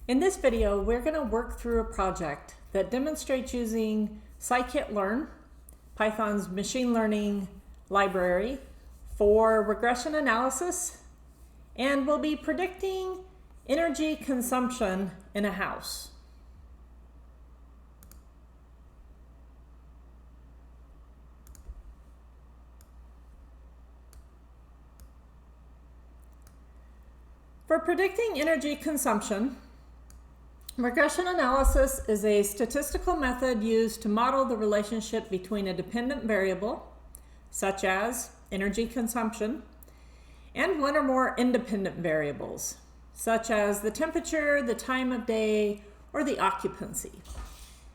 In this video, we're going to work through a project that demonstrates using Scikit-Learn, Python's machine learning library, for regression analysis, and we'll be predicting energy consumption in a house. For predicting energy consumption, regression analysis is a statistical method used to model the relationship between a dependent variable, such as energy consumption, and one or more independent variables, such as the temperature, the time of day, or the occupancy.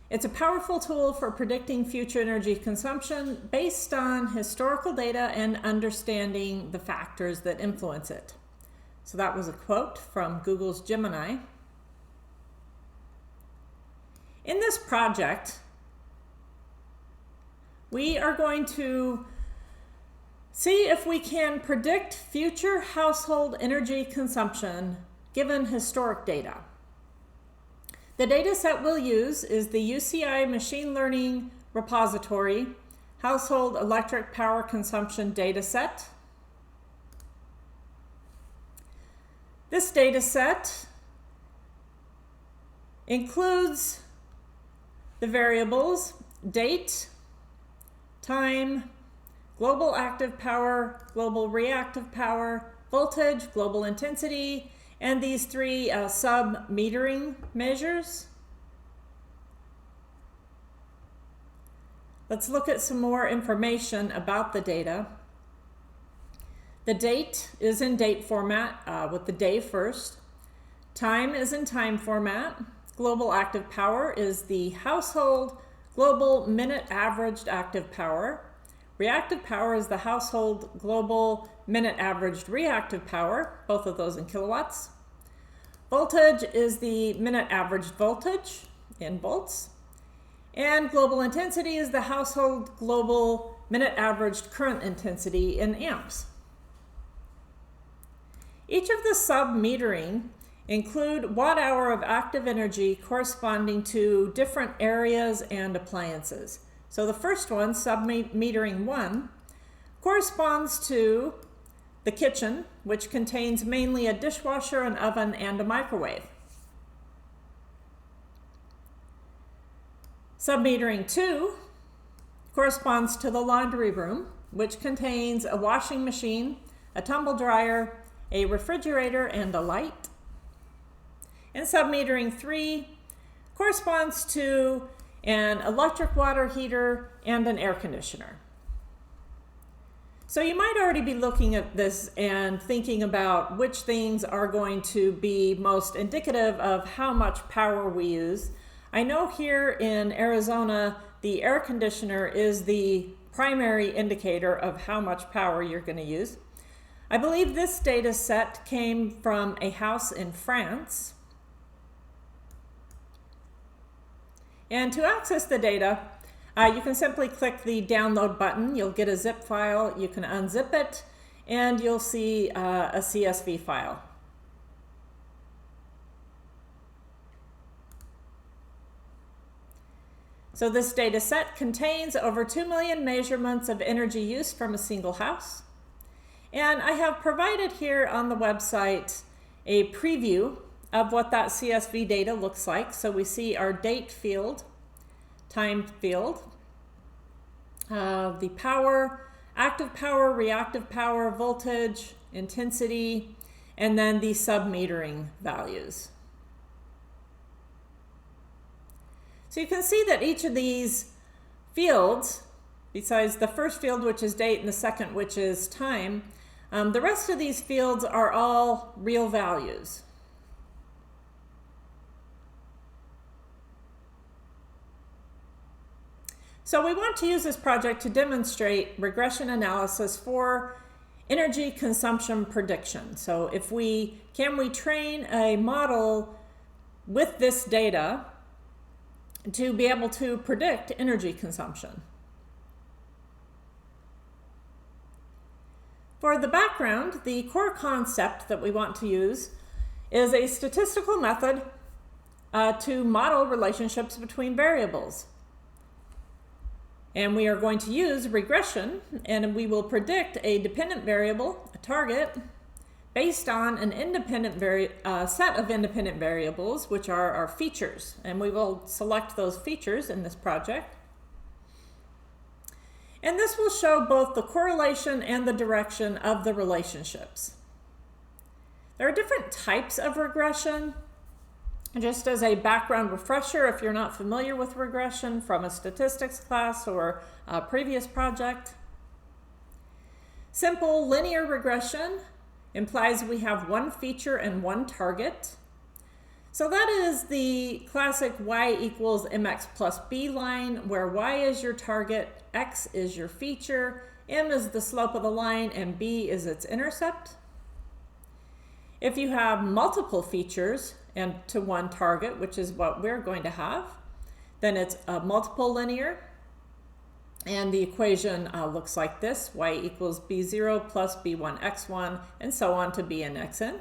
It's a powerful tool for predicting future energy consumption based on historical data and understanding the factors that influence it. So that was a quote from Google's Gemini. In this project, we are going to see if we can predict future household energy consumption given historic data. The data set we'll use is the UCI Machine Learning Repository Household Electric Power Consumption Data Set. This data set includes the variables date, time, global active power, global reactive power, voltage, global intensity, and these three sub-metering measures. Let's look at some more information about the data. The date is in date format with the day first. Time is in time format. Global active power is the household global minute averaged active power. Reactive power is the household global minute averaged reactive power, both of those in kilowatts. Voltage is the minute averaged voltage in volts. And global intensity is the household global minute averaged current intensity in amps. Each of the sub-metering include watt-hour of active energy corresponding to different areas and appliances. So the first one, sub-metering 1, corresponds to the kitchen, which contains mainly a dishwasher, an oven, and a microwave. Sub-metering 2 corresponds to the laundry room, which contains a washing machine, a tumble dryer, a refrigerator, and a light. And sub-metering 3 corresponds to an electric water heater and an air conditioner. So you might already be looking at this and thinking about which things are going to be most indicative of how much power we use. I know here in Arizona, the air conditioner is the primary indicator of how much power you're going to use. I believe this data set came from a house in France. And to access the data, you can simply click the download button. You'll get a zip file. You can unzip it, and you'll see a CSV file. So this data set contains over 2 million measurements of energy use from a single house. And I have provided here on the website a preview of what that CSV data looks like. So we see our date field, time field, the power, active power, reactive power, voltage, intensity, and then the sub-metering values. So you can see that each of these fields, besides the first field, which is date, and the second, which is time, the rest of these fields are all real values. So we want to use this project to demonstrate regression analysis for energy consumption prediction. So can we train a model with this data to be able to predict energy consumption? For the background, the core concept that we want to use is a statistical method to model relationships between variables. And we are going to use regression, and we will predict a dependent variable, a target, based on an independent set of independent variables, which are our features. And we will select those features in this project. And this will show both the correlation and the direction of the relationships. There are different types of regression. Just as a background refresher, if you're not familiar with regression from a statistics class or a previous project, simple linear regression implies we have one feature and one target. So that is the classic y equals mx plus b line, where y is your target, x is your feature, m is the slope of the line, and b is its intercept. If you have multiple features and to one target, which is what we're going to have, then it's a multiple linear. And the equation looks like this: y equals b0 plus b1 x1, and so on to bn xn.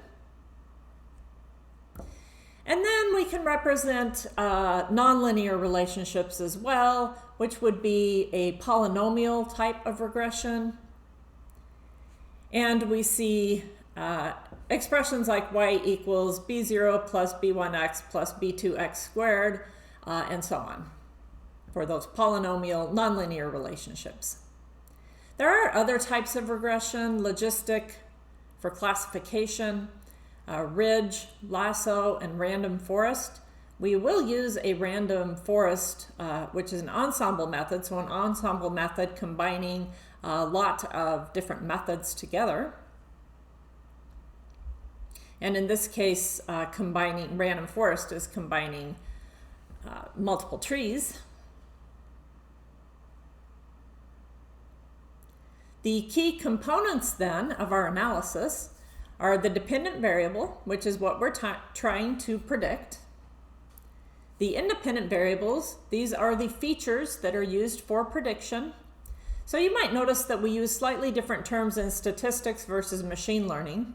And then we can represent nonlinear relationships as well, which would be a polynomial type of regression. And we see expressions like y equals b0 plus b1x plus b2x squared, and so on, for those polynomial nonlinear relationships. There are other types of regression: logistic for classification, ridge, lasso, and random forest. We will use a random forest, which is an ensemble method, so an ensemble method combining a lot of different methods together. And in this case, combining random forest is combining multiple trees. The key components then of our analysis are the dependent variable, which is what we're trying to predict. The independent variables, these are the features that are used for prediction. So you might notice that we use slightly different terms in statistics versus machine learning.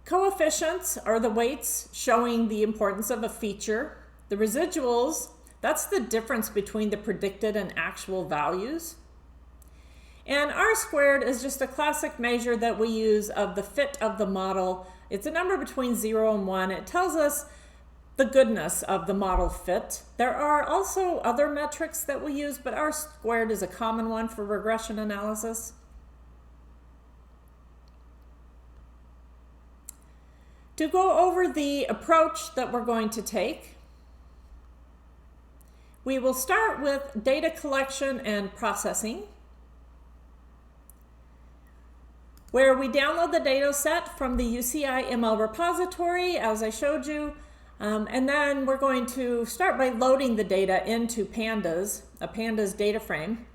Coefficients are the weights showing the importance of a feature. The residuals, that's the difference between the predicted and actual values. And R-squared is just a classic measure that we use of the fit of the model. It's a number between 0 and 1. It tells us the goodness of the model fit. There are also other metrics that we use, but R-squared is a common one for regression analysis. To go over the approach that we're going to take, we will start with data collection and processing, where we download the data set from the UCI ML repository, as I showed you, and then we're going to start by loading the data into pandas, a pandas data frame.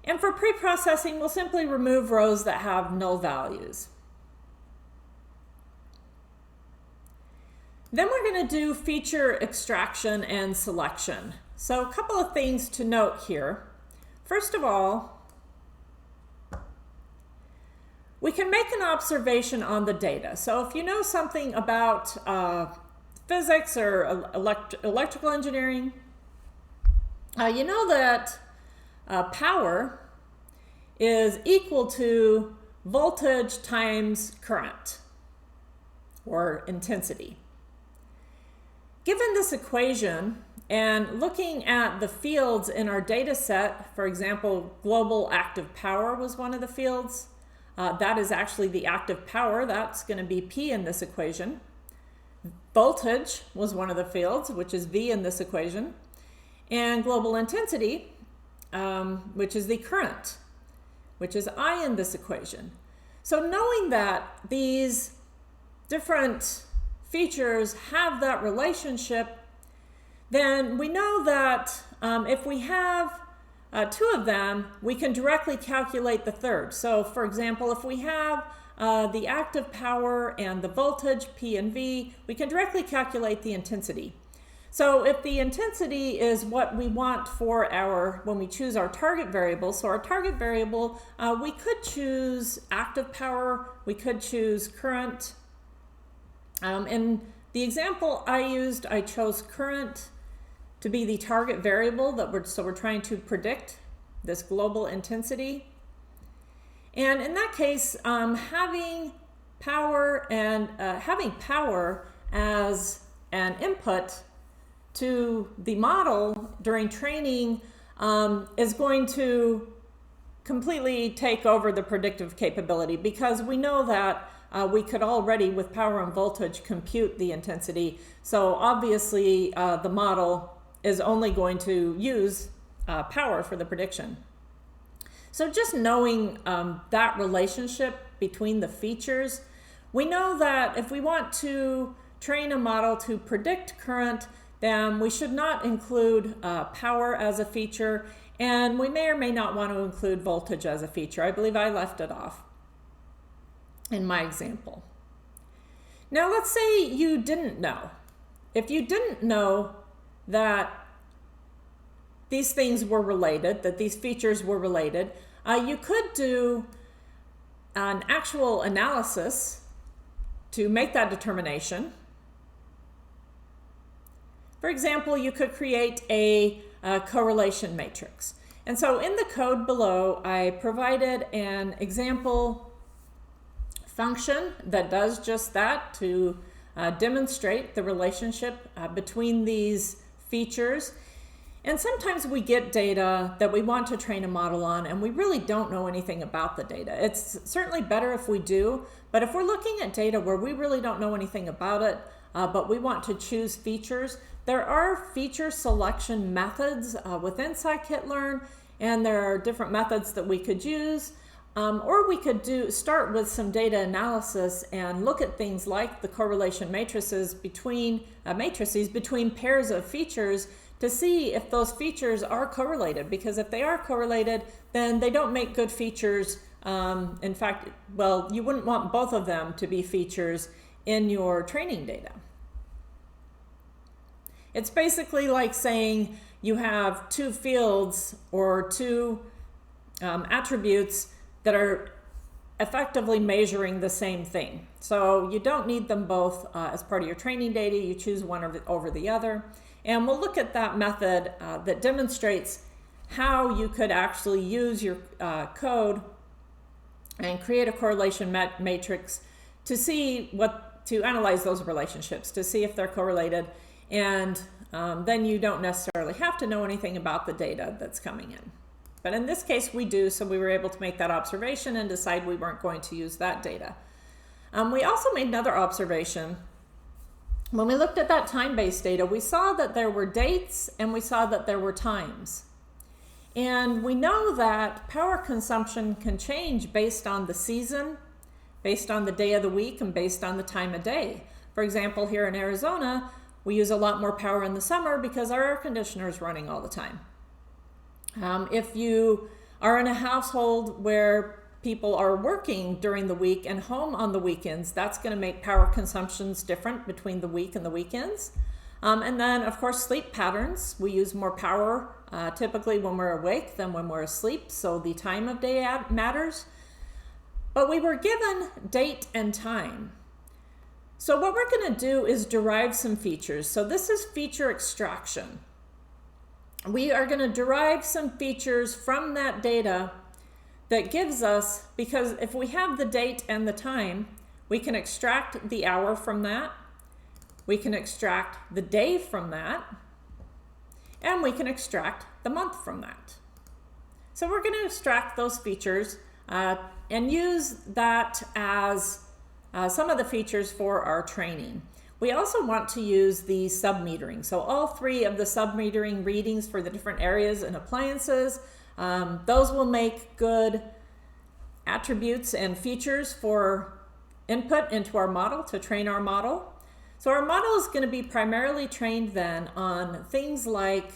And for pre-processing, we'll simply remove rows that have null values. Then we're going to do feature extraction and selection. So a couple of things to note here. First of all, we can make an observation on the data. So if you know something about physics or electrical engineering, you know that power is equal to voltage times current, or intensity. Given this equation, and looking at the fields in our data set, for example, global active power was one of the fields. That is actually the active power. That's going to be P in this equation. Voltage was one of the fields, which is V in this equation. And global intensity, which is the current, which is I in this equation. So knowing that these different features have that relationship, then we know that if we have two of them, we can directly calculate the third. So for example, if we have the active power and the voltage, P and V, we can directly calculate the intensity. So if the intensity is what we want for when we choose our target variable, so our target variable, we could choose active power, we could choose current, In the example I used, I chose current to be the target variable so we're trying to predict this global intensity. And in that case, having power as an input to the model during training is going to completely take over the predictive capability, because we know that we could already, with power and voltage, compute the intensity. So obviously the model is only going to use power for the prediction. So just knowing that relationship between the features, we know that if we want to train a model to predict current, then we should not include power as a feature, and we may or may not want to include voltage as a feature. I believe I left it off in my example. Now let's say you didn't know. If you didn't know that these things were related, that these features were related, you could do an actual analysis to make that determination. For example, you could create a correlation matrix. And so in the code below, I provided an example function that does just that to demonstrate the relationship between these features. And sometimes we get data that we want to train a model on, and we really don't know anything about the data. It's certainly better if we do, but if we're looking at data where we really don't know anything about it, but we want to choose features, there are feature selection methods within Scikit-Learn, and there are different methods that we could use. Or we could start with some data analysis and look at things like the correlation matrices between pairs of features to see if those features are correlated, because if they are correlated, then they don't make good features. In fact, well, you wouldn't want both of them to be features in your training data. It's basically like saying you have two fields or two attributes that are effectively measuring the same thing. So you don't need them both as part of your training data. You choose one over the other. And we'll look at that method that demonstrates how you could actually use your code and create a correlation matrix to to analyze those relationships, to see if they're correlated. And then you don't necessarily have to know anything about the data that's coming in. But in this case, we do, so we were able to make that observation and decide we weren't going to use that data. We also made another observation. When we looked at that time-based data, we saw that there were dates and we saw that there were times. And we know that power consumption can change based on the season, based on the day of the week, and based on the time of day. For example, here in Arizona, we use a lot more power in the summer because our air conditioner is running all the time. If you are in a household where people are working during the week and home on the weekends, that's going to make power consumptions different between the week and the weekends. And then, of course, sleep patterns. We use more power typically when we're awake than when we're asleep, so the time of day matters. But we were given date and time. So what we're going to do is derive some features. So this is feature extraction. We are going to derive some features from that data that gives us, because if we have the date and the time, we can extract the hour from that, we can extract the day from that, and we can extract the month from that. So we're going to extract those features and use that as some of the features for our training. We also want to use the submetering. So all three of the submetering readings for the different areas and appliances, those will make good attributes and features for input into our model to train our model. So our model is going to be primarily trained then on things like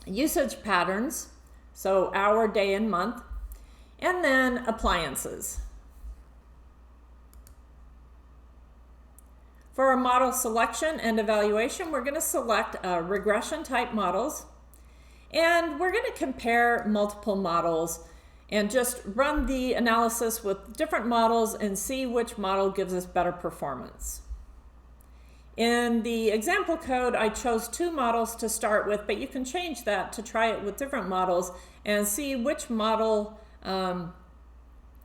usage patterns, so hour, day, and month, and then appliances. For our model selection and evaluation, we're going to select regression type models, and we're going to compare multiple models and just run the analysis with different models and see which model gives us better performance. In the example code, I chose 2 models to start with, but you can change that to try it with different models and see which model,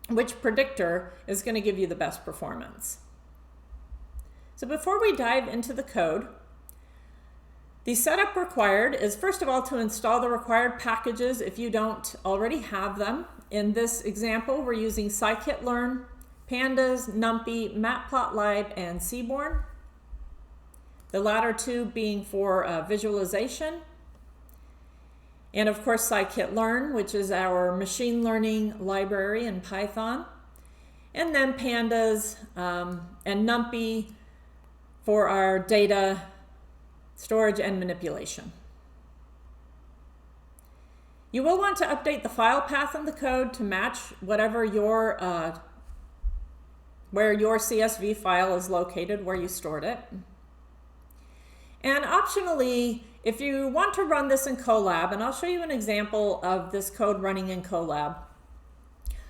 which predictor is going to give you the best performance. So before we dive into the code, the setup required is, first of all, to install the required packages if you don't already have them. In this example, we're using Scikit-Learn, Pandas, NumPy, Matplotlib, and Seaborn. The latter 2 being for visualization. And of course, Scikit-Learn, which is our machine learning library in Python. And then Pandas and NumPy for our data storage and manipulation. You will want to update the file path in the code to match whatever your where your CSV file is located, where you stored it. And optionally, if you want to run this in Colab, and I'll show you an example of this code running in Colab.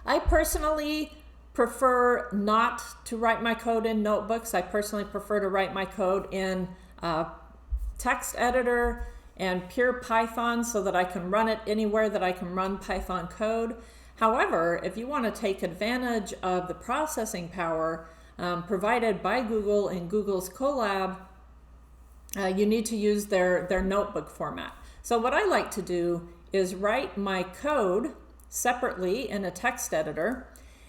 I personally prefer not to write my code in notebooks. I personally prefer to write my code in text editor and pure Python so that I can run it anywhere that I can run Python code. However, if you want to take advantage of the processing power provided by Google in Google's Colab, you need to use their notebook format. So what I like to do is write my code separately in a text editor,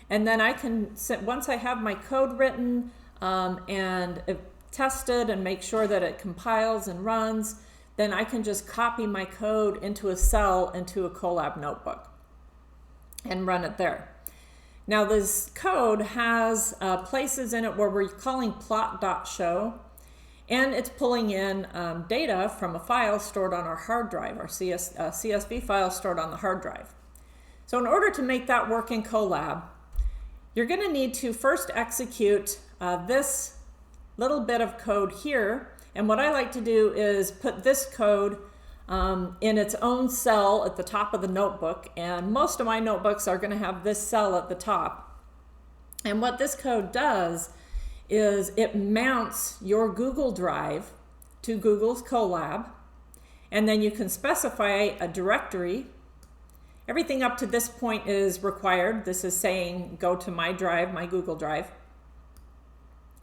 and then I can, once I have my code written and tested and make sure that it compiles and runs, then I can just copy my code into a cell into a Colab notebook and run it there. Now this code has places in it where we're calling plot.show, and it's pulling in data from a file stored on our hard drive, our CSV file stored on the hard drive. So in order to make that work in Colab, you're going to need to first execute this little bit of code here. And what I like to do is put this code in its own cell at the top of the notebook. And most of my notebooks are going to have this cell at the top. And what this code does is it mounts your Google Drive to Google's Colab, and then you can specify a directory. Everything up to this point is required. This is saying go to my drive, my Google Drive.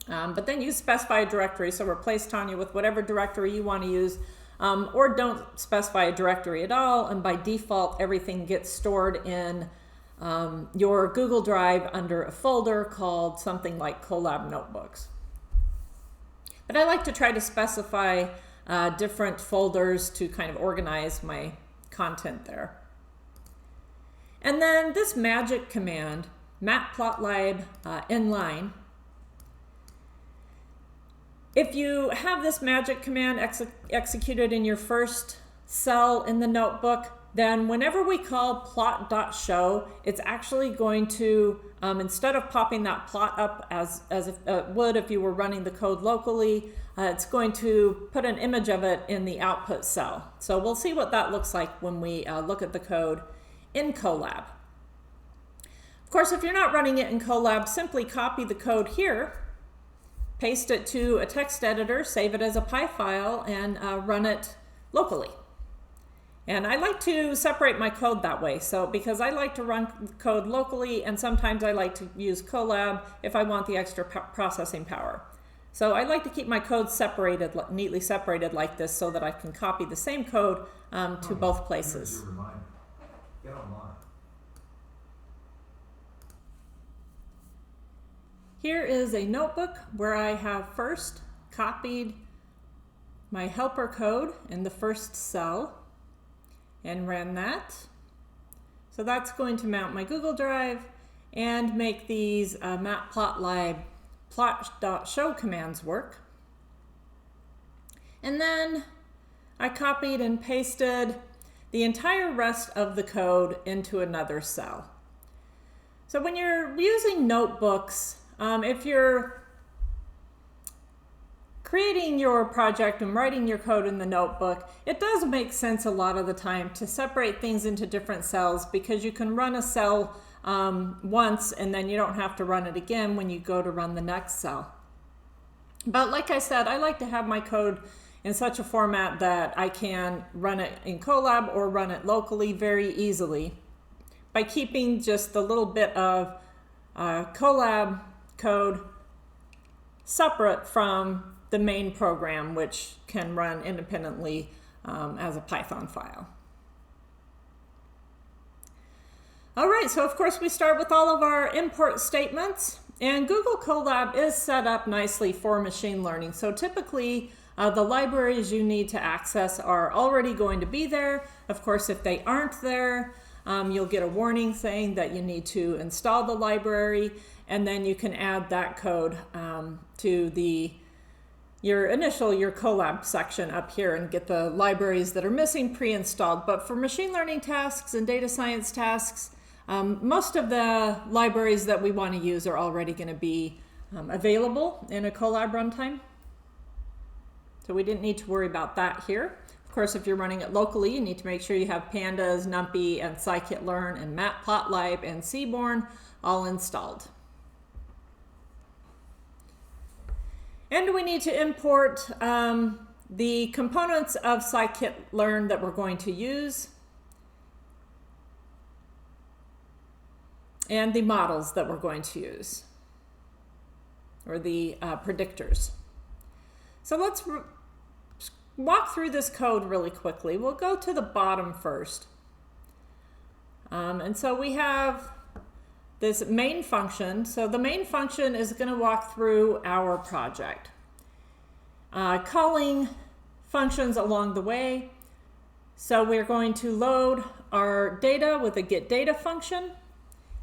But then you specify a directory, so replace Tanya with whatever directory you want to use, or don't specify a directory at all, and by default everything gets stored in your Google Drive under a folder called something like Colab Notebooks. But I like to try to specify different folders to kind of organize my content there. And then this magic command, matplotlib inline. If you have this magic command executed in your first cell in the notebook, then whenever we call plot.show, it's actually going to, instead of popping that plot up as it would if you were running the code locally, it's going to put an image of it in the output cell. So we'll see what that looks like when we look at the code in Colab. Of course, if you're not running it in Colab, simply copy the code here, paste it to a text editor, save it as a Py file, and run it locally. And I like to separate my code that way, so because I like to run code locally, and sometimes I like to use Colab if I want the extra processing power. So I like to keep my code separated, neatly separated like this, so that I can copy the same code to both places. Get online. Here is a notebook where I have first copied my helper code in the first cell and ran that. So that's going to mount my Google Drive and make these matplotlib plot.show commands work. And then I copied and pasted the entire rest of the code into another cell. So when you're using notebooks, if you're creating your project and writing your code in the notebook, it does make sense a lot of the time to separate things into different cells, because you can run a cell once and then you don't have to run it again when you go to run the next cell. But like I said, I like to have my code in such a format that I can run it in Colab or run it locally very easily by keeping just the little bit of Colab code separate from the main program, which can run independently as a Python file. All right, so of course we start with all of our import statements, and Google Colab is set up nicely for machine learning. So typically the libraries you need to access are already going to be there. Of course, if they aren't there, you'll get a warning saying that you need to install the library, and then you can add that code to your Colab section up here and get the libraries that are missing pre-installed. But for machine learning tasks and data science tasks, most of the libraries that we want to use are already going to be available in a Colab runtime. So we didn't need to worry about that here. Of course, if you're running it locally, you need to make sure you have Pandas, NumPy, and Scikit-Learn, and Matplotlib, and Seaborn all installed. And we need to import the components of Scikit-Learn that we're going to use, and the models that we're going to use, or the predictors. So let's walk through this code really quickly. We'll go to the bottom first. And so we have this main function. So the main function is going to walk through our project, calling functions along the way. So we're going to load our data with a getData function,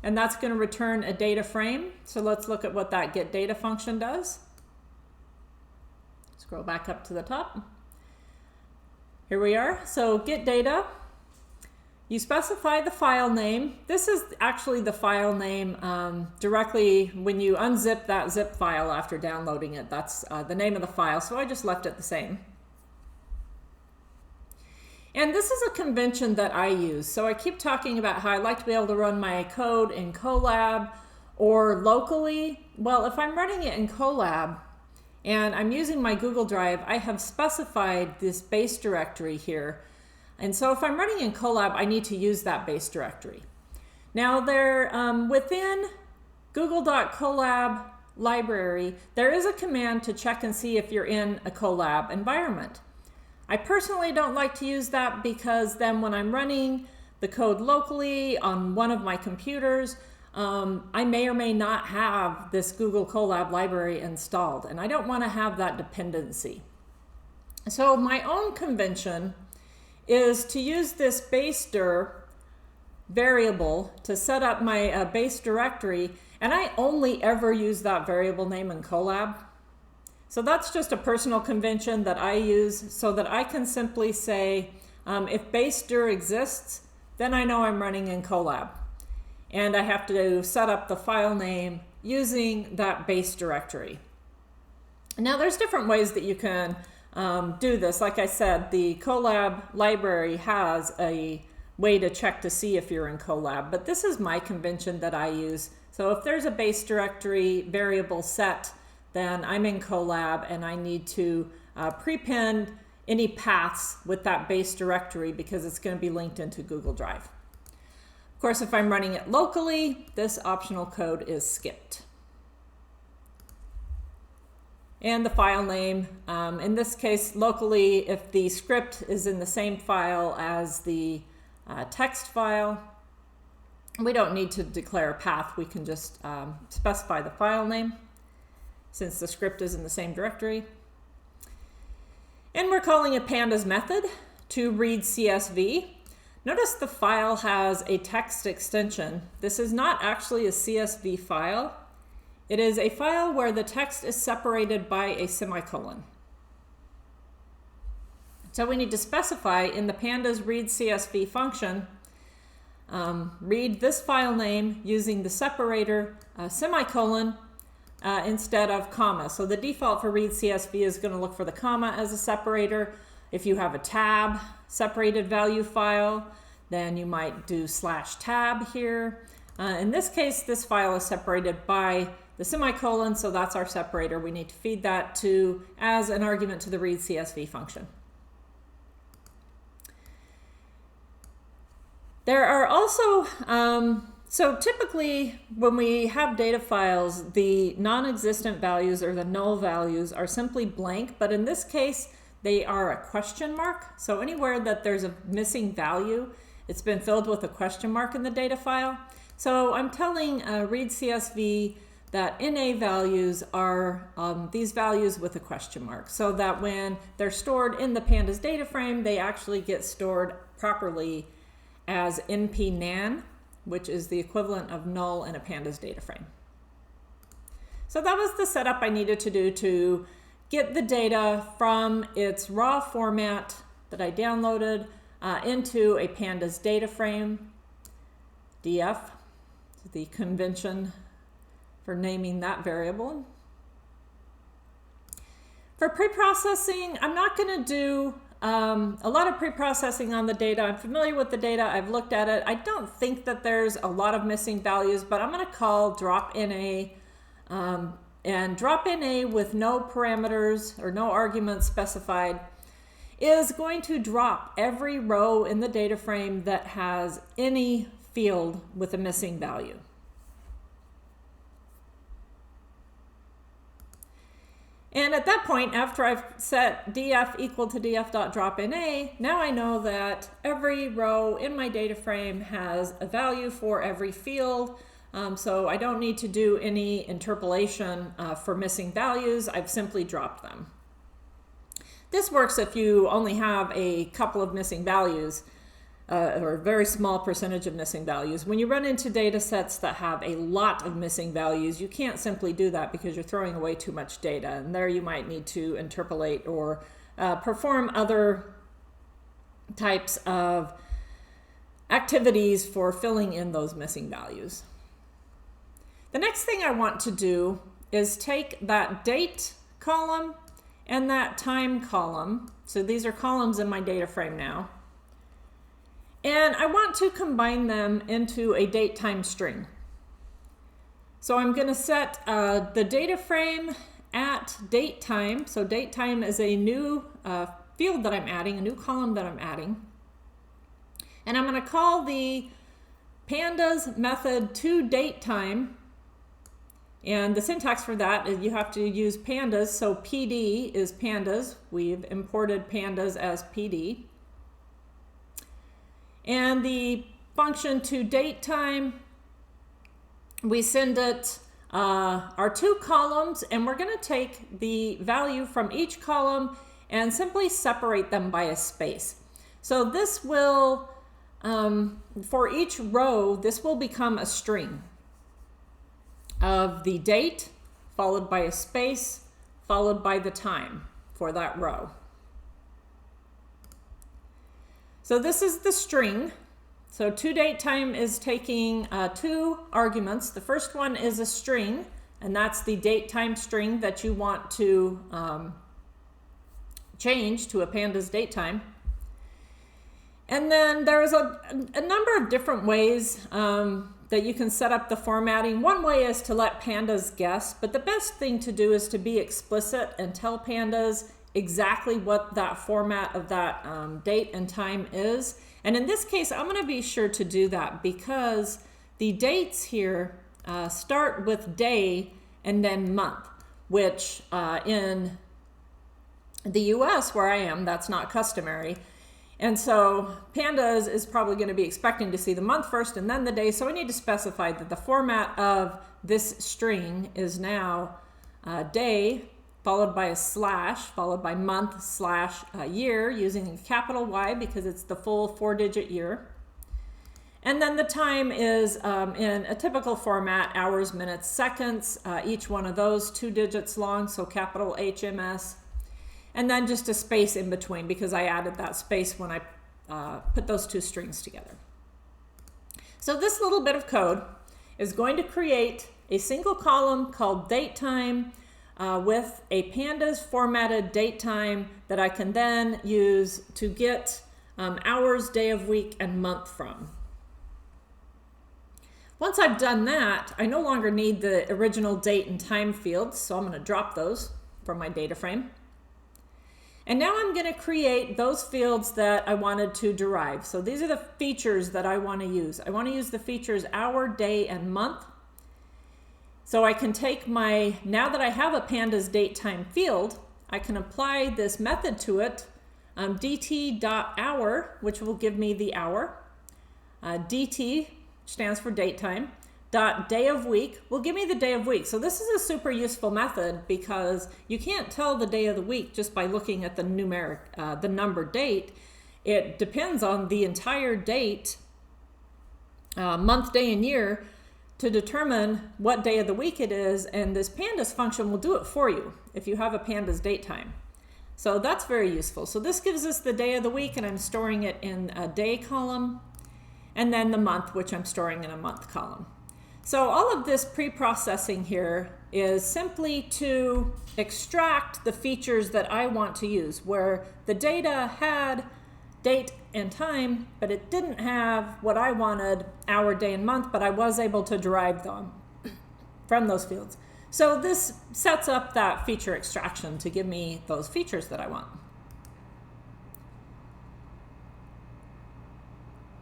and that's going to return a data frame. So let's look at what that getData function does. Scroll back up to the top. Here we are. So getData, you specify the file name. This is actually the file name directly when you unzip that zip file after downloading it. That's the name of the file, so I just left it the same. And this is a convention that I use. So I keep talking about how I like to be able to run my code in Colab or locally. Well, if I'm running it in Colab and I'm using my Google Drive, I have specified this base directory here. And so if I'm running in Colab, I need to use that base directory. Now within google.colab library, there is a command to check and see if you're in a Colab environment. I personally don't like to use that, because then when I'm running the code locally on one of my computers, I may or may not have this Google Colab library installed, and I don't want to have that dependency. So my own convention is to use this base dir variable to set up my base directory, and I only ever use that variable name in Colab. So that's just a personal convention that I use so that I can simply say, if base dir exists, then I know I'm running in Colab. And I have to set up the file name using that base directory. Now there's different ways that you can do this. Like I said, the Colab library has a way to check to see if you're in Colab, but this is my convention that I use. So if there's a base directory variable set, then I'm in Colab and I need to prepend any paths with that base directory because it's going to be linked into Google Drive. Of course, if I'm running it locally, this optional code is skipped. And the file name, in this case, locally, if the script is in the same file as the text file, we don't need to declare a path. We can just specify the file name since the script is in the same directory. And we're calling a pandas method to read CSV. Notice the file has a text extension. This is not actually a CSV file. It is a file where the text is separated by a semicolon. So we need to specify in the pandas read CSV function, read this file name using the separator semicolon instead of comma. So the default for read CSV is going to look for the comma as a separator. If you have a tab separated value file, then you might do /tab here. In this case, this file is separated by the semicolon, so that's our separator. We need to feed that to as an argument to the read CSV function. There are also, so typically when we have data files, the non-existent values or the null values are simply blank, but in this case, they are a question mark. So anywhere that there's a missing value, it's been filled with a question mark in the data file. So I'm telling read CSV that NA values are these values with a question mark, so that when they're stored in the pandas data frame, they actually get stored properly as NP-NaN, which is the equivalent of null in a pandas data frame. So that was the setup I needed to do to get the data from its raw format that I downloaded into a pandas data frame, DF, the convention for naming that variable. For pre-processing, I'm not going to do a lot of pre-processing on the data. I'm familiar with the data. I've looked at it. I don't think that there's a lot of missing values, but I'm going to call drop NA, and drop NA with no parameters or no arguments specified is going to drop every row in the data frame that has any field with a missing value. And at that point, after I've set df equal to df.dropNA, now I know that every row in my data frame has a value for every field. So I don't need to do any interpolation for missing values. I've simply dropped them. This works if you only have a couple of missing values, or a very small percentage of missing values. When you run into data sets that have a lot of missing values, you can't simply do that because you're throwing away too much data. And there you might need to interpolate or perform other types of activities for filling in those missing values. The next thing I want to do is take that date column and that time column. So these are columns in my data frame now. And I want to combine them into a date time string. So I'm going to set the data frame at date time. So date time is a new field that I'm adding, a new column that I'm adding. And I'm going to call the pandas method to date time. And the syntax for that is you have to use pandas. So PD is pandas. We've imported pandas as PD. And the function to date time, we send it our two columns, and we're going to take the value from each column and simply separate them by a space. So this will, for each row, this will become a string of the date, followed by a space, followed by the time for that row. So this is the string. So to date time is taking two arguments. The first one is a string, and that's the date time string that you want to change to a pandas date time. And then there's a number of different ways that you can set up the formatting. One way is to let pandas guess, but the best thing to do is to be explicit and tell pandas exactly what that format of that date and time is. And in this case, I'm going to be sure to do that because the dates here start with day and then month, which in the US where I am, that's not customary. And so pandas is probably going to be expecting to see the month first and then the day. So I need to specify that the format of this string is now day, followed by a slash, followed by month slash year, using a capital Y because it's the full 4-digit year. And then the time is in a typical format, hours, minutes, seconds, each one of those 2 digits long, so capital HMS. And then just a space in between because I added that space when I put those two strings together. So this little bit of code is going to create a single column called date time with a pandas formatted date time that I can then use to get hours, day of week, and month from. Once I've done that, I no longer need the original date and time fields, so I'm going to drop those from my data frame. And now I'm going to create those fields that I wanted to derive. So these are the features that I want to use. I want to use the features hour, day, and month. So I can take now that I have a pandas date time field, I can apply this method to it, dt.hour, which will give me the hour. dt stands for date time. Day of week will give me the day of week. So this is a super useful method because you can't tell the day of the week just by looking at the the number date. It depends on the entire date, month, day, and year to determine what day of the week it is, and this pandas function will do it for you if you have a pandas date time. So that's very useful. So this gives us the day of the week, and I'm storing it in a day column, and then the month, which I'm storing in a month column. So all of this pre-processing here is simply to extract the features that I want to use, where the data had date and time, but it didn't have what I wanted, hour, day, and month, but I was able to derive them from those fields. So this sets up that feature extraction to give me those features that I want.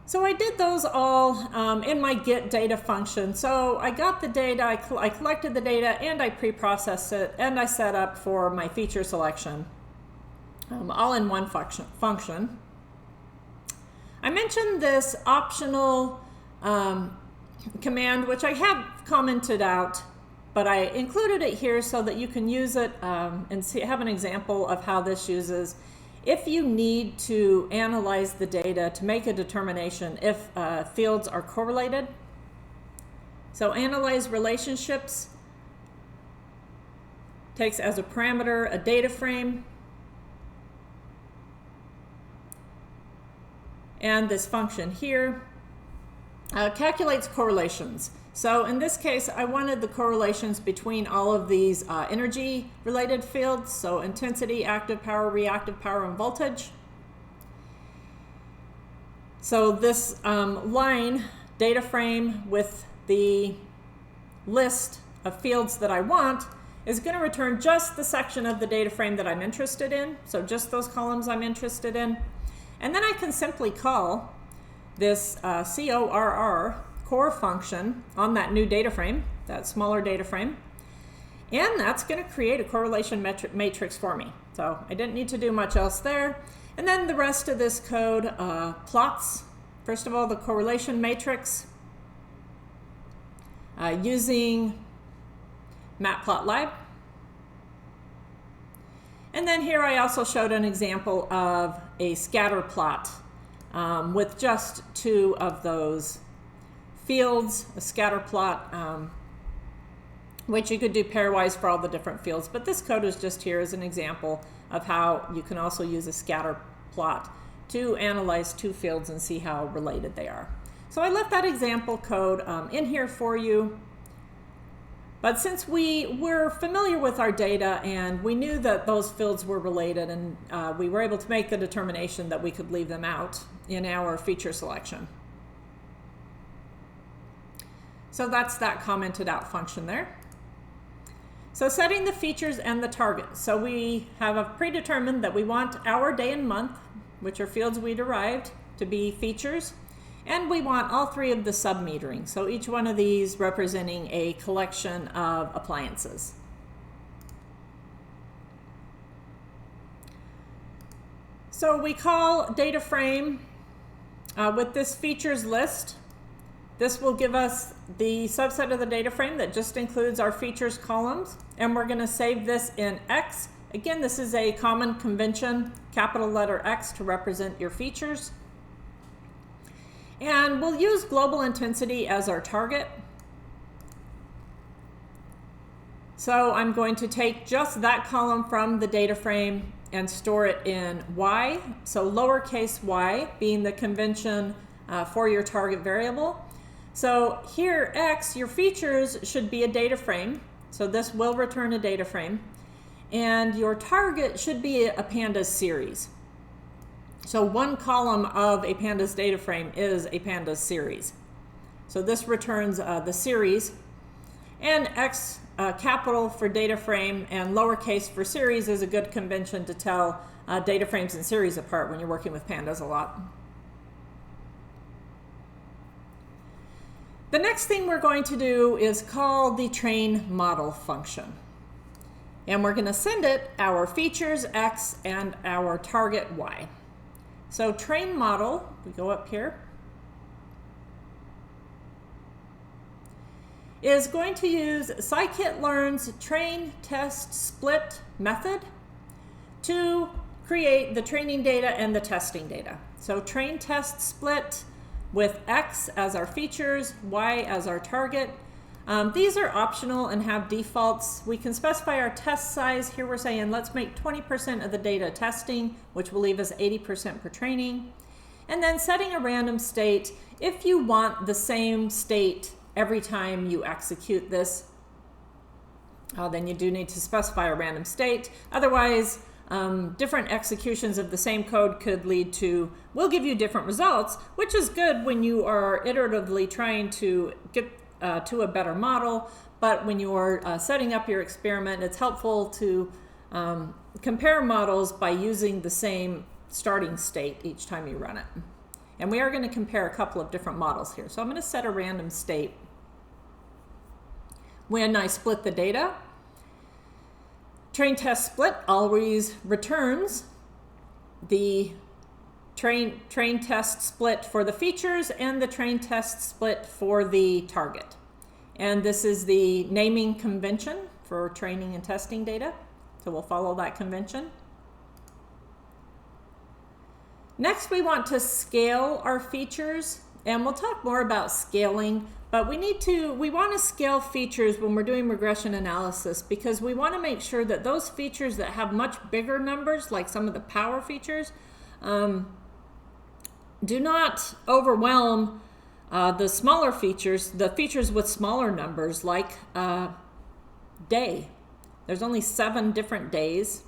So I did those all in my get data function. So I got the data, I collected the data, and I pre-processed it, and I set up for my feature selection, all in one function. I mentioned this optional command, which I have commented out, but I included it here so that you can use it and have an example of how this uses. If you need to analyze the data to make a determination if fields are correlated. So analyze relationships takes as a parameter a data frame. And this function here calculates correlations. So in this case, I wanted the correlations between all of these energy related fields. So intensity, active power, reactive power, and voltage. So this line data frame with the list of fields that I want is going to return just the section of the data frame that I'm interested in. So just those columns I'm interested in. And then I can simply call this core function on that new data frame, that smaller data frame, and that's going to create a correlation matrix for me. So I didn't need to do much else there. And then the rest of this code plots, first of all, the correlation matrix using matplotlib. And then here I also showed an example of a scatter plot with just two of those fields, a scatter plot, which you could do pairwise for all the different fields. But this code is just here as an example of how you can also use a scatter plot to analyze two fields and see how related they are. So I left that example code in here for you. But since we were familiar with our data and we knew that those fields were related, and we were able to make the determination that we could leave them out in our feature selection. So that's that commented out function there. So setting the features and the target. So we have predetermined that we want hour, day, and month, which are fields we derived, to be features. And we want all three of the submetering. So each one of these representing a collection of appliances. So we call data frame with this features list. This will give us the subset of the data frame that just includes our features columns. And we're going to save this in X. Again, this is a common convention, capital letter X to represent your features. And we'll use global intensity as our target. So I'm going to take just that column from the data frame and store it in Y. So lowercase y being the convention for your target variable. So here, X, your features should be a data frame. So this will return a data frame. And your target should be a pandas series. So one column of a pandas data frame is a pandas series. So this returns the series. And X capital for data frame and lowercase for series is a good convention to tell data frames and series apart when you're working with pandas a lot. The next thing we're going to do is call the train model function. And we're going to send it our features X and our target Y. So train model, we go up here, is going to use Scikit-Learn's train test split method to create the training data and the testing data. So train test split with X as our features, Y as our target. These are optional and have defaults. We can specify our test size. Here we're saying let's make 20% of the data testing, which will leave us 80% for training. And then setting a random state. If you want the same state every time you execute this, then you do need to specify a random state. Otherwise, different executions of the same code could lead to, will give you different results, which is good when you are iteratively trying to get to a better model. But when you are setting up your experiment, it's helpful to compare models by using the same starting state each time you run it. And we are going to compare a couple of different models here. So I'm going to set a random state when I split the data. Train test split always returns the train test split for the features and the train test split for the target. And this is the naming convention for training and testing data. So we'll follow that convention. Next, we want to scale our features, and we'll talk more about scaling, but we want to scale features when we're doing regression analysis because we want to make sure that those features that have much bigger numbers, like some of the power features, do not overwhelm the smaller features, the features with smaller numbers, like day. There's only 7 different days.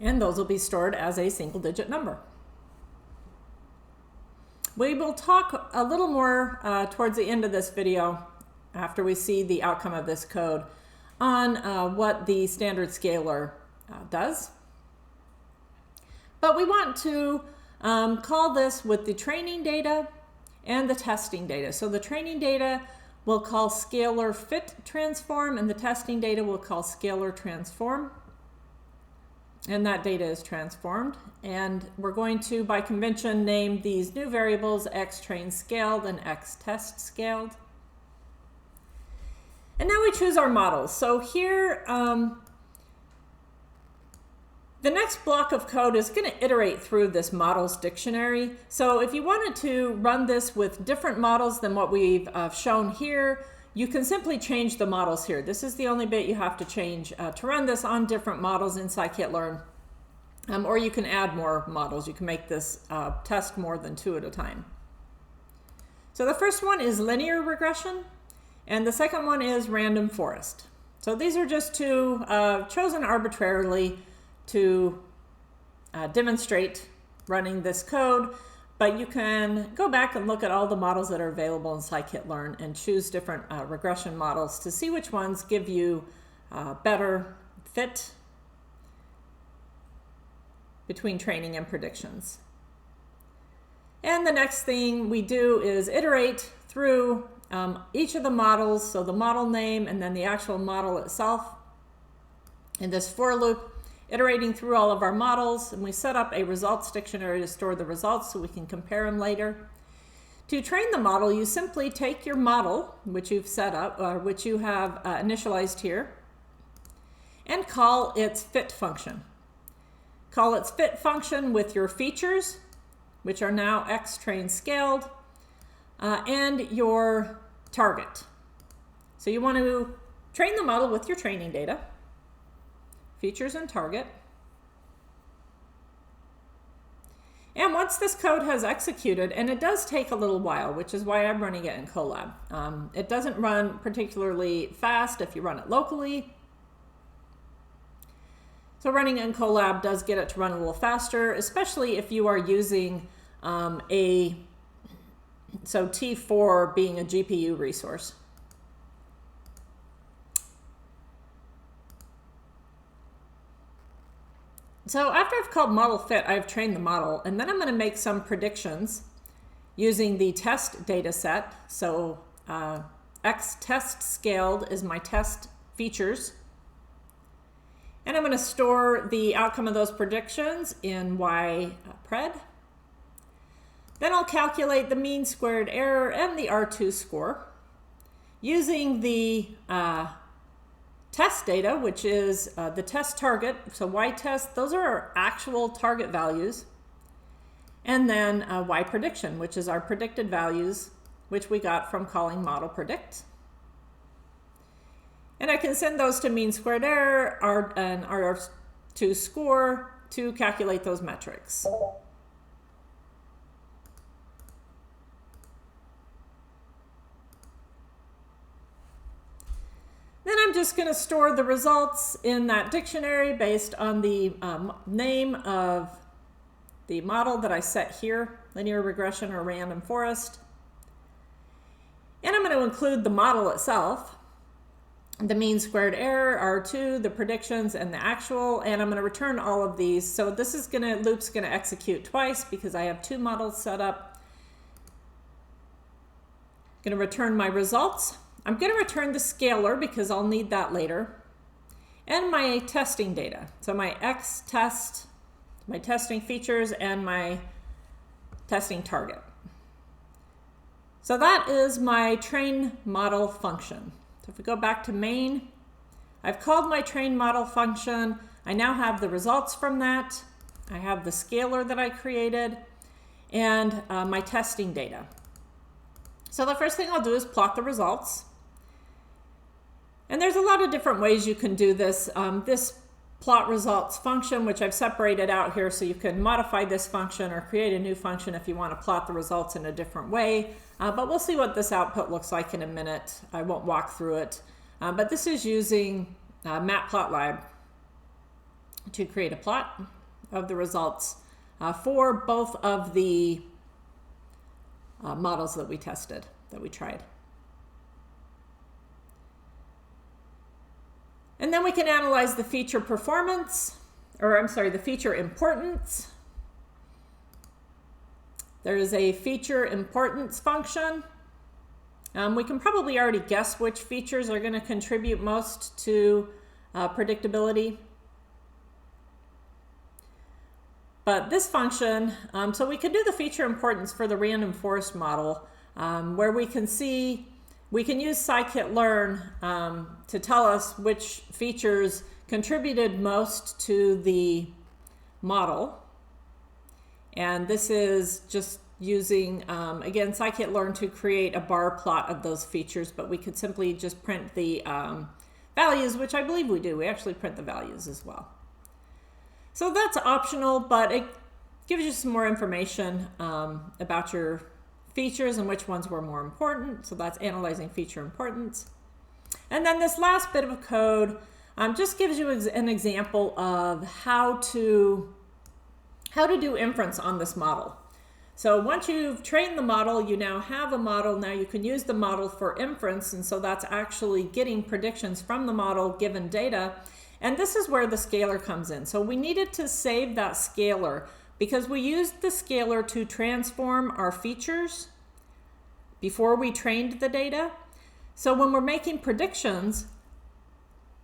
And those will be stored as a single-digit number. We will talk a little more towards the end of this video, after we see the outcome of this code, on what the standard scaler does. But we want to call this with the training data and the testing data. So the training data we'll call scalar fit transform, and the testing data we'll call scalar transform. And that data is transformed. And we're going to, by convention, name these new variables X train scaled and X test scaled. And now we choose our models. So here, the next block of code is going to iterate through this models dictionary. So if you wanted to run this with different models than what we've shown here, you can simply change the models here. This is the only bit you have to change to run this on different models in Scikit-Learn. Or you can add more models. You can make this test more than 2 at a time. So the first one is linear regression, and the second one is random forest. So these are just 2 chosen arbitrarily to demonstrate running this code. But you can go back and look at all the models that are available in Scikit-Learn and choose different regression models to see which ones give you better fit between training and predictions. And the next thing we do is iterate through each of the models, so the model name and then the actual model itself in this for loop, iterating through all of our models, and we set up a results dictionary to store the results so we can compare them later. To train the model, you simply take your model, which you've set up, or which you have initialized here, and call its fit function. Call its fit function with your features, which are now X train scaled, and your target. So you want to train the model with your training data, features and target. And once this code has executed, and it does take a little while, which is why I'm running it in Colab. It doesn't run particularly fast if you run it locally. So running in Colab does get it to run a little faster, especially if you are using so T4 being a GPU resource. So after I've called model fit, I've trained the model, and then I'm going to make some predictions using the test data set. So X test scaled is my test features. And I'm going to store the outcome of those predictions in Y pred. Then I'll calculate the mean squared error and the R2 score using the test data, which is the test target. So Y test, those are our actual target values. And then Y prediction, which is our predicted values, which we got from calling model predict. And I can send those to mean squared error and R2 score to calculate those metrics. Then I'm just going to store the results in that dictionary based on the name of the model that I set here, linear regression or random forest. And I'm going to include the model itself, the mean squared error, R2, the predictions, and the actual, and I'm going to return all of these. So this is loop's going to execute twice because I have two models set up. I'm going to return my results. I'm going to return the scalar because I'll need that later, and my testing data. So my X test, my testing features, and my testing target. So that is my train model function. So if we go back to main, I've called my train model function. I now have the results from that. I have the scalar that I created and my testing data. So the first thing I'll do is plot the results. And there's a lot of different ways you can do this. This plot results function, which I've separated out here, so you can modify this function or create a new function if you want to plot the results in a different way. But we'll see what this output looks like in a minute. I won't walk through it. But this is using Matplotlib to create a plot of the results for both of the models that we tested, that we tried. And then we can analyze the feature performance, the feature importance. There is a feature importance function. We can probably already guess which features are going to contribute most to predictability. But this function, so we can do the feature importance for the random forest model, where we can use Scikit-Learn to tell us which features contributed most to the model. And this is just using, again, Scikit-Learn to create a bar plot of those features, but we could simply just print the values, which I believe we do. We actually print the values as well. So that's optional, but it gives you some more information about your features and which ones were more important. So that's analyzing feature importance. And then this last bit of code just gives you an example of how to do inference on this model. So once you've trained the model, you now have a model. Now you can use the model for inference, and so that's actually getting predictions from the model given data. And this is where the scalar comes in. So we needed to save that scalar because we used the scalar to transform our features before we trained the data. So when we're making predictions,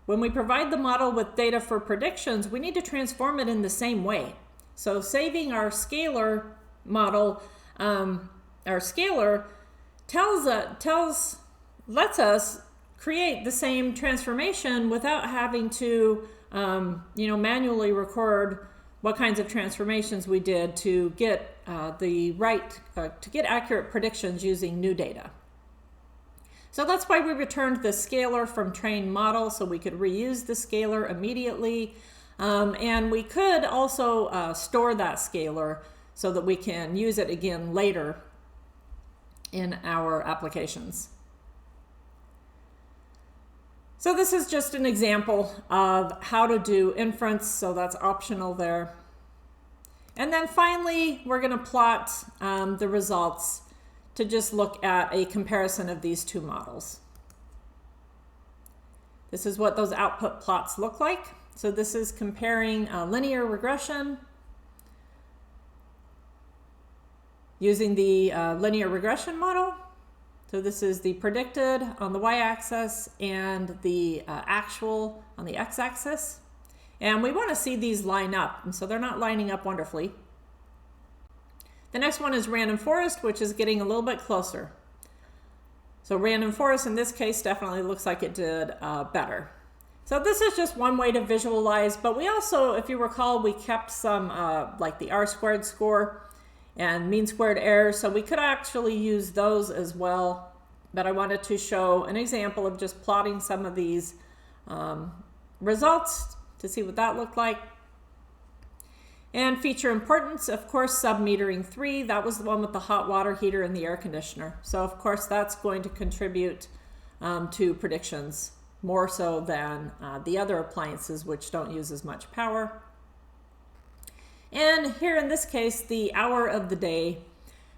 when we provide the model with data for predictions, we need to transform it in the same way. So saving our scalar model, our scalar lets us create the same transformation without having to manually record what kinds of transformations we did to get to get accurate predictions using new data. So that's why we returned the scalar from trained model, so we could reuse the scalar immediately. And we could also store that scalar so that we can use it again later in our applications. So this is just an example of how to do inference, so that's optional there. And then finally, we're going to plot the results to just look at a comparison of these two models. This is what those output plots look like. So this is comparing linear regression using the linear regression model. So this is the predicted on the y-axis and the actual on the x-axis. And we want to see these line up, and so they're not lining up wonderfully. The next one is random forest, which is getting a little bit closer. So random forest in this case definitely looks like it did better. So this is just one way to visualize, but we also, if you recall, we kept some like the R-squared score and mean squared error, so we could actually use those as well. But I wanted to show an example of just plotting some of these results to see what that looked like. And feature importance, of course, submetering 3, that was the one with the hot water heater and the air conditioner. So of course that's going to contribute to predictions more so than the other appliances which don't use as much power. And here in this case, the hour of the day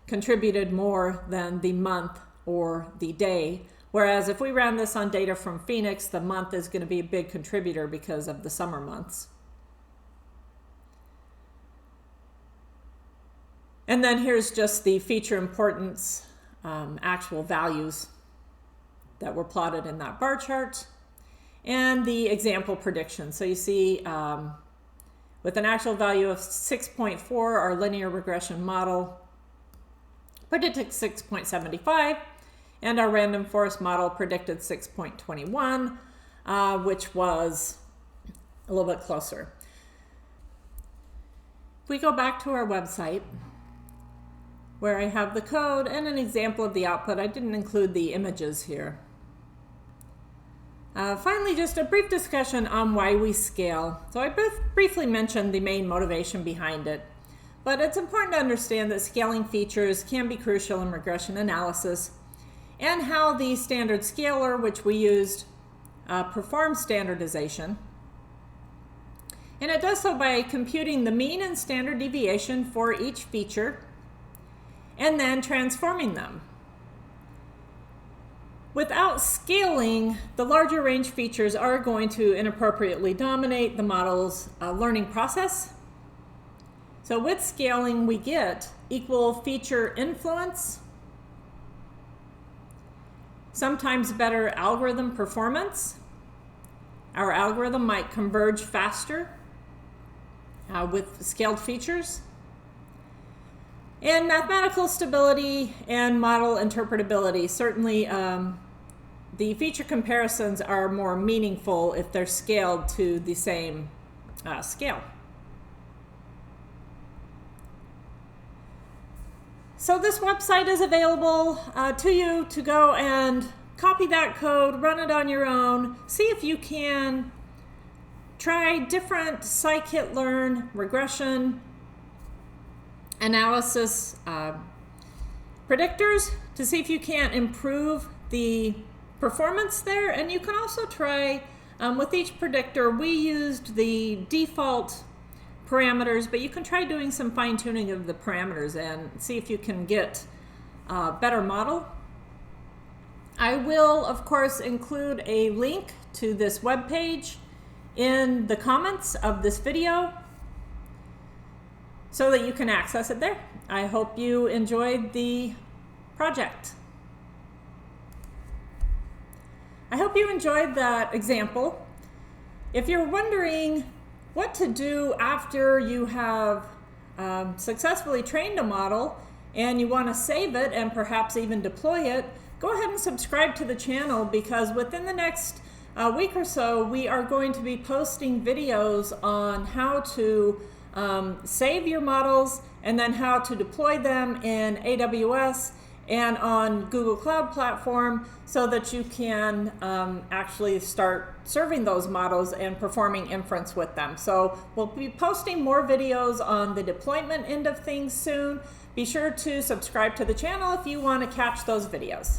contributed more than the month or the day. Whereas if we ran this on data from Phoenix, the month is going to be a big contributor because of the summer months. And then here's just the feature importance actual values that were plotted in that bar chart and the example prediction. So you see with an actual value of 6.4, our linear regression model predicted 6.75, and our random forest model predicted 6.21, which was a little bit closer. If we go back to our website, where I have the code and an example of the output, I didn't include the images here. Finally, just a brief discussion on why we scale. So I briefly mentioned the main motivation behind it, but it's important to understand that scaling features can be crucial in regression analysis, and how the standard scaler, which we used, performs standardization. And it does so by computing the mean and standard deviation for each feature, and then transforming them. Without scaling, the larger range features are going to inappropriately dominate the model's learning process. So with scaling, we get equal feature influence, sometimes better algorithm performance. Our algorithm might converge faster with scaled features. And mathematical stability and model interpretability. Certainly the feature comparisons are more meaningful if they're scaled to the same scale. So this website is available to you to go and copy that code, run it on your own, see if you can try different Scikit-Learn regression analysis predictors to see if you can't improve the performance there. And you can also try with each predictor, we used the default parameters, but you can try doing some fine-tuning of the parameters and see if you can get a better model. I will, of course, include a link to this web page in the comments of this video so that you can access it there. I hope you enjoyed the project. I hope you enjoyed that example. If you're wondering what to do after you have successfully trained a model and you want to save it and perhaps even deploy it, go ahead and subscribe to the channel, because within the next week or so we are going to be posting videos on how to save your models and then how to deploy them in AWS and on Google Cloud Platform so that you can actually start serving those models and performing inference with them. So we'll be posting more videos on the deployment end of things soon. Be sure to subscribe to the channel if you want to catch those videos.